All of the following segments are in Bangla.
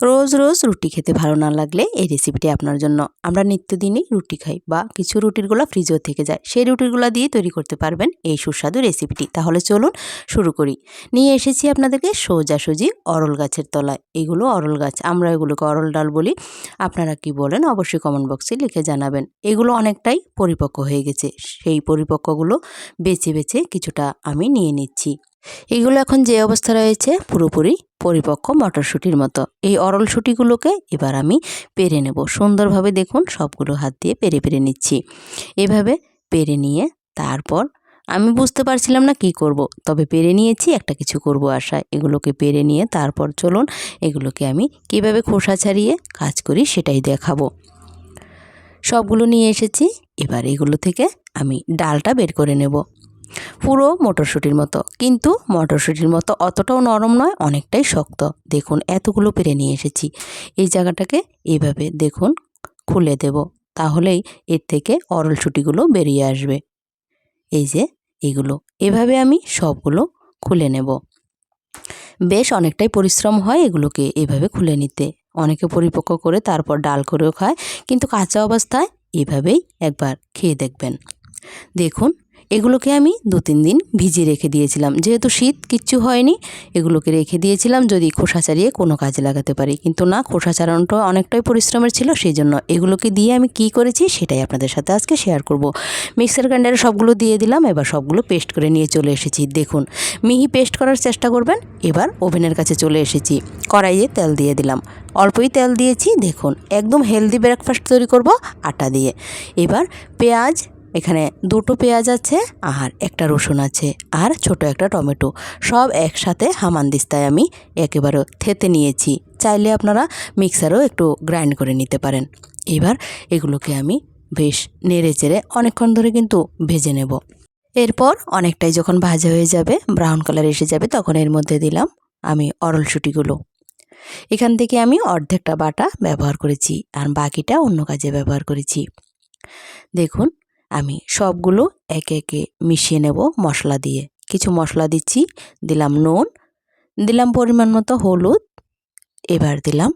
রোজ রোজ রুটি খেতে ভালো না লাগলে এই রেসিপিটি আপনার জন্য। আমরা নিত্যদিনই রুটি খাই বা কিছু রুটিরগুলো ফ্রিজও থেকে যায়, সেই রুটিরগুলো দিয়ে তৈরি করতে পারবেন এই সুস্বাদু রেসিপিটি। তাহলে চলুন শুরু করি। নিয়ে এসেছি আপনাদেরকে সোজাসুজি অরল গাছের তলায়। এগুলো অরল গাছ, আমরা এগুলোকে অরল ডাল বলি। আপনারা কি বলেন অবশ্যই কমেন্ট বক্সে লিখে জানাবেন। এগুলো অনেকটাই পরিপক্ক হয়ে গেছে, সেই পরিপক্কগুলো বেছে বেছে কিছুটা আমি নিয়ে নিচ্ছি। এইগুলো এখন যে অবস্থা রয়েছে পুরোপুরি পরিপক্ক মটরশুঁটির মতো। এই অরল শুঁটিগুলোকে এবার আমি পেরে নেব সুন্দরভাবে। দেখুন সবগুলো হাত দিয়ে পেরে পেরে নিচ্ছি। এভাবে পেরে নিয়ে তারপর আমি বুঝতে পারছিলাম না কি করব, তবে পেরে নিয়েছি, একটা কিছু করব আশায়। এগুলোকে পেরে নিয়ে তারপর চলুন এগুলোকে আমি কিভাবে খোসা ছাড়িয়ে কাজ করি সেটাই দেখাবো। সবগুলো নিয়ে এসেছি, এবার এগুলো থেকে আমি ডালটা বের করে নেব। পুরো মটরশুঁটির মতো, কিন্তু মটরশুঁটির মতো অতটাও নরম নয়, অনেকটাই শক্ত। দেখুন এতগুলো পেরে নিয়ে এসেছি। এই জায়গাটাকে এইভাবে দেখুন খুলে দেব, তাহলেই এর থেকে অরল শুঁটিগুলো বেরিয়ে আসবে। এই যে এগুলো এভাবে আমি সবগুলো খুলে নেব। বেশ অনেকটাই পরিশ্রম হয় এগুলোকে এভাবে খুলে নিতে। অনেকে পরিপক্ক করে তারপর ডাল করেও খায়, কিন্তু কাঁচা অবস্থায় এভাবেই একবার খেয়ে দেখবেন। দেখুন এগুলোকে আমি 2-3 দিন ভিজিয়ে রেখে দিয়েছিলাম, যেহেতু শীত কিচ্ছু হয়নি। এগুলোকে রেখে দিয়েছিলাম যদি খোসা ছাড়িয়ে কোনো কাজে লাগাতে পারি, কিন্তু না, খোসা ছাড়ানোটা অনেকটাই পরিশ্রমের ছিল। সেই জন্য এগুলোকে দিয়ে আমি কি করেছি সেটাই আপনাদের সাথে আজকে শেয়ার করব। মিক্সার গ্রাইন্ডারে সবগুলো দিয়ে দিলাম, এবার সবগুলো পেস্ট করে নিয়ে চলে এসেছি। দেখুন মিহি পেস্ট করার চেষ্টা করবেন। এবার ওভেনের কাছে চলে এসেছি, কড়াইয়ে তেল দিয়ে দিলাম, অল্পই তেল দিয়েছি। দেখুন একদম হেলদি ব্রেকফাস্ট তৈরি করব আটা দিয়ে। এবার পেঁয়াজ, এখানে 2টো পেঁয়াজ আছে আর একটা রসুন আছে আর ছোট একটা টমেটো, সব একসাথে হামানদিস্তায় আমি একেবারে থেতে নিয়েছি। চাইলে আপনারা মিক্সারেও একটু গ্রাইন্ড করে নিতে পারেন। এবার এগুলোকে আমি বেশ নেড়ে চেড়ে অনেকক্ষণ ধরে কিন্তু ভেজে নেব। এরপর অনেকটাই যখন ভাজা হয়ে যাবে, ব্রাউন কালার এসে যাবে, তখন এর মধ্যে দিলাম আমি অরল শুঁটিগুলো। এখান থেকে আমি অর্ধেকটা বাটা ব্যবহার করেছি আর বাকিটা অন্য কাজে ব্যবহার করেছি। দেখুন আমি সবগুলো একে একে মিশিয়ে নেব মশলা দিয়ে। কিছু মশলা দিচ্ছি, দিলাম নুন, দিলাম পরিমাণ মতো হলুদ, এবার দিলাম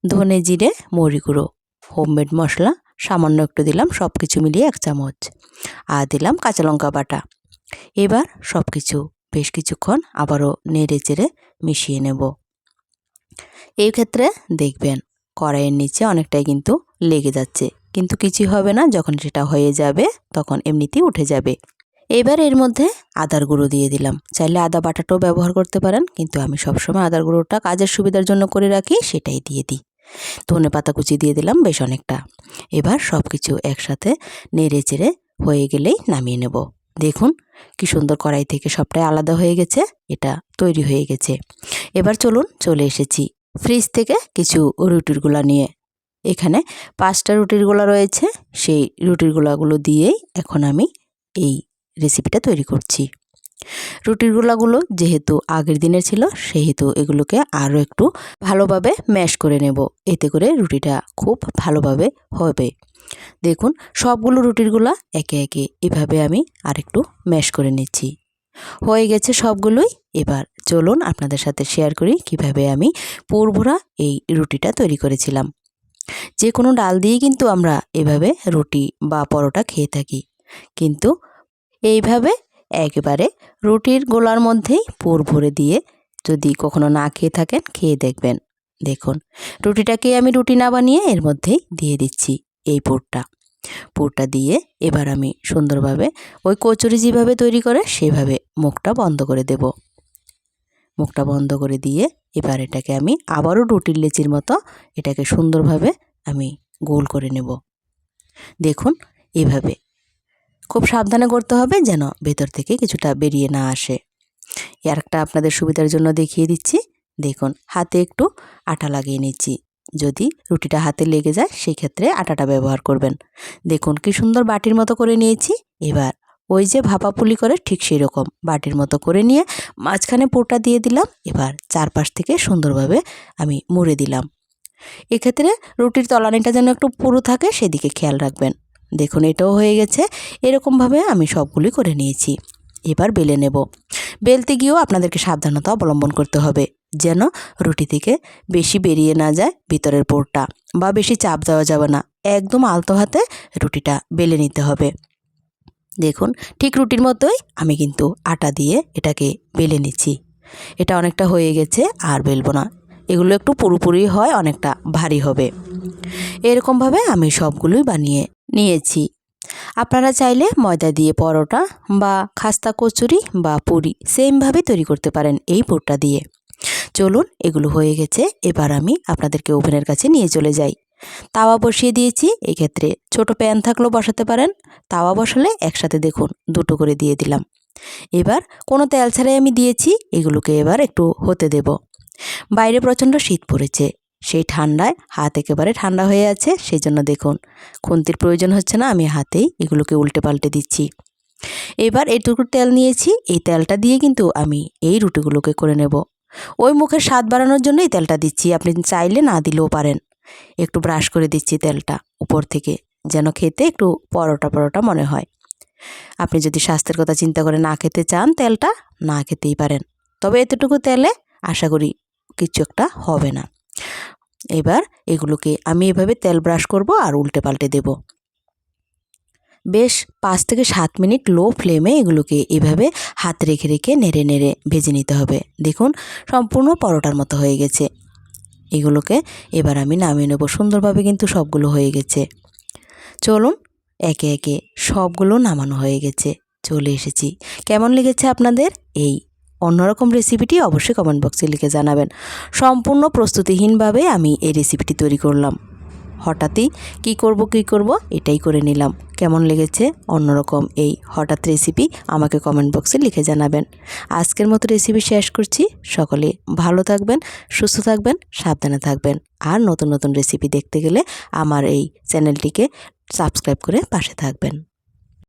ধনে জিরে মৌরি গুঁড়ো, হোমমেড মশলা সামান্য একটু দিলাম, সব কিছু মিলিয়ে 1 চামচ, আর দিলাম কাঁচা লঙ্কা বাটা। এবার সব কিছু বেশ কিছুক্ষণ আবারও নেড়ে চেড়ে মিশিয়ে নেব। এই ক্ষেত্রে দেখবেন কড়াইয়ের নিচে অনেকটাই কিন্তু লেগে যাচ্ছে, কিন্তু কিছুই হবে না, যখন সেটা হয়ে যাবে তখন এমনিতেই উঠে যাবে। এবার এর মধ্যে আদার গুঁড়ো দিয়ে দিলাম, চাইলে আদা বাটাটাও ব্যবহার করতে পারেন, কিন্তু আমি সবসময় আদার গুঁড়োটা কাজের সুবিধার জন্য করে রাখি, সেটাই দিয়ে দিই। ধনে পাতা কুচি দিয়ে দিলাম বেশ অনেকটা। এবার সব কিছু একসাথে নেড়ে চেড়ে হয়ে গেলেই নামিয়ে নেব। দেখুন কি সুন্দর কড়াই থেকে সবটাই আলাদা হয়ে গেছে, এটা তৈরি হয়ে গেছে। এবার চলুন চলে এসেছি ফ্রিজ থেকে কিছু রুটির গুঁড়া নিয়ে। এখানে 5টা রুটির গুঁড়া রয়েছে, সেই রুটির গুঁড়াগুলো দিয়েই এখন আমি এই রেসিপিটা তৈরি করছি। রুটির গুঁড়াগুলো যেহেতু আগের দিনের ছিল, সেহেতু এগুলোকে আরও একটু ভালোভাবে ম্যাশ করে নেব, এতে করে রুটিটা খুব ভালোভাবে হবে। দেখুন সবগুলো রুটির গুঁড়া একে একে এভাবে আমি আরেকটু ম্যাশ করে নিচ্ছি। হয়ে গেছে সবগুলোই। এবার চলুন আপনাদের সাথে শেয়ার করি কিভাবে আমি পুরভরা এই রুটিটা তৈরি করেছিলাম। যে কোনো ডাল দিয়ে কিন্তু আমরা এভাবে রুটি বা পরোটা খেয়ে থাকি, কিন্তু এইভাবে একেবারে রুটির গোলার মধ্যেই পুর ভরে দিয়ে যদি কখনো না খেয়ে থাকেন, খেয়ে দেখবেন। দেখুন রুটিটাকে আমি রুটি না বানিয়ে এর মধ্যেই দিয়ে দিচ্ছি এই পুরটা দিয়ে এবার আমি সুন্দরভাবে ওই কচুরি যেভাবে তৈরি করে সেভাবে মুখটা বন্ধ করে দেব। মুখটা বন্ধ করে দিয়ে এবার এটাকে আমি আবারও রুটির লেচির মতো এটাকে সুন্দরভাবে আমি গোল করে নেব। দেখুন এভাবে খুব সাবধানে করতে হবে যেন ভেতর থেকে কিছুটা বেরিয়ে না আসে। আর একটা আপনাদের সুবিধার জন্য দেখিয়ে দিচ্ছি। দেখুন হাতে একটু আটা লাগিয়ে নিচ্ছি, যদি রুটিটা হাতে লেগে যায় সেই ক্ষেত্রে আটাটা ব্যবহার করবেন। দেখুন কি সুন্দর বাটির মতো করে নিয়েছি। এবার ওই যে ভাপা পুলি করে ঠিক সেই রকম বাটির মতো করে নিয়ে মাঝখানে পুরটা দিয়ে দিলাম। এবার চারপাশ থেকে সুন্দরভাবে আমি মুড়ে দিলাম। এক্ষেত্রে রুটির তলানিটা যেন একটু পুরু থাকে সেদিকে খেয়াল রাখবেন। দেখুন এটাও হয়ে গেছে। এরকমভাবে আমি সবগুলি করে নিয়েছি। এবার বেলে নেব। বেলতে গিয়েও আপনাদেরকে সাবধানতা অবলম্বন করতে হবে, যেন রুটি থেকে বেশি বেরিয়ে না যায় ভিতরের পুরটা, বা বেশি চাপ দেওয়া যাবে না। একদম আলতো হাতে রুটিটা বেলে নিতে হবে। দেখুন ঠিক রুটির মতোই আমি কিন্তু আটা দিয়ে এটাকে বেলে নিচ্ছি। এটা অনেকটা হয়ে গেছে, আর বেলবো না। এগুলো একটু পুরোপুরি হয়, অনেকটা ভারী হবে। এরকমভাবে আমি সবগুলোই বানিয়ে নিয়েছি। আপনারা চাইলে ময়দা দিয়ে পরোটা বা খাস্তা কচুরি বা পুরি সেমভাবে তৈরি করতে পারেন এই পুরটা দিয়ে। চলুন, এগুলো হয়ে গেছে। এবার আমি আপনাদেরকে ওভেনের কাছে নিয়ে চলে যাই। তাওয়া বসিয়ে দিয়েছি। এক্ষেত্রে ছোট প্যান থাকলেও বসাতে পারেন। তাওয়া বসালে একসাথে দেখুন দুটো করে দিয়ে দিলাম। এবার কোনো তেল ছাড়াই আমি দিয়েছি। এগুলোকে এবার একটু হতে দেব। বাইরে প্রচণ্ড শীত পড়েছে, সেই ঠান্ডায় হাত একেবারে ঠান্ডা হয়ে আছে। সেই জন্য দেখুন খুন্তির প্রয়োজন হচ্ছে না, আমি হাতেই এগুলোকে উল্টে পাল্টে দিচ্ছি। এবার এইটুকু তেল নিয়েছি, এই তেলটা দিয়ে কিন্তু আমি এই রুটিগুলোকে করে নেব। ওই মুখের স্বাদ বাড়ানোর জন্য এই তেলটা দিচ্ছি, আপনি চাইলে না দিলেও পারেন। একটু ব্রাশ করে দিচ্ছি তেলটা উপর থেকে, যেন খেতে একটু পরোটা পরোটা মনে হয়। আপনি যদি স্বাস্থ্যের কথা চিন্তা করে না খেতে চান তেলটা, না খেতেই পারেন। তবে এতটুকু তেলে আশা করি কিছু একটা হবে না। এবার এগুলোকে আমি এভাবে তেল ব্রাশ করব আর উল্টে পাল্টে দেব। বেশ 5 থেকে 7 মিনিট লো ফ্লেমে এগুলোকে এভাবে হাত রেখে রেখে নেড়ে নেড়ে ভেজে নিতে হবে। দেখুন সম্পূর্ণ পরোটার মতো হয়ে গেছে। এগুলোকে এবার আমি নামিয়ে নেব। সুন্দরভাবে কিন্তু সবগুলো হয়ে গেছে। চলুন একে একে সবগুলো নামানো হয়ে গেছে, চলে এসেছি। কেমন লেগেছে আপনাদের এই অন্যরকম রেসিপিটি অবশ্যই কমেন্ট বক্সে লিখে জানাবেন। সম্পূর্ণ প্রস্তুতিহীনভাবে আমি এই রেসিপিটি তৈরি করলাম। হঠাৎই কী করব এটাই করে নিলাম। কেমন লেগেছে অন্যরকম এই হঠাৎ রেসিপি আমাকে কমেন্ট বক্সে লিখে জানাবেন। আজকের মতো রেসিপি শেষ করছি। সকলে ভালো থাকবেন, সুস্থ থাকবেন, সাবধানে থাকবেন। আর নতুন নতুন রেসিপি দেখতে গেলে আমার এই চ্যানেলটিকে সাবস্ক্রাইব করে পাশে থাকবেন।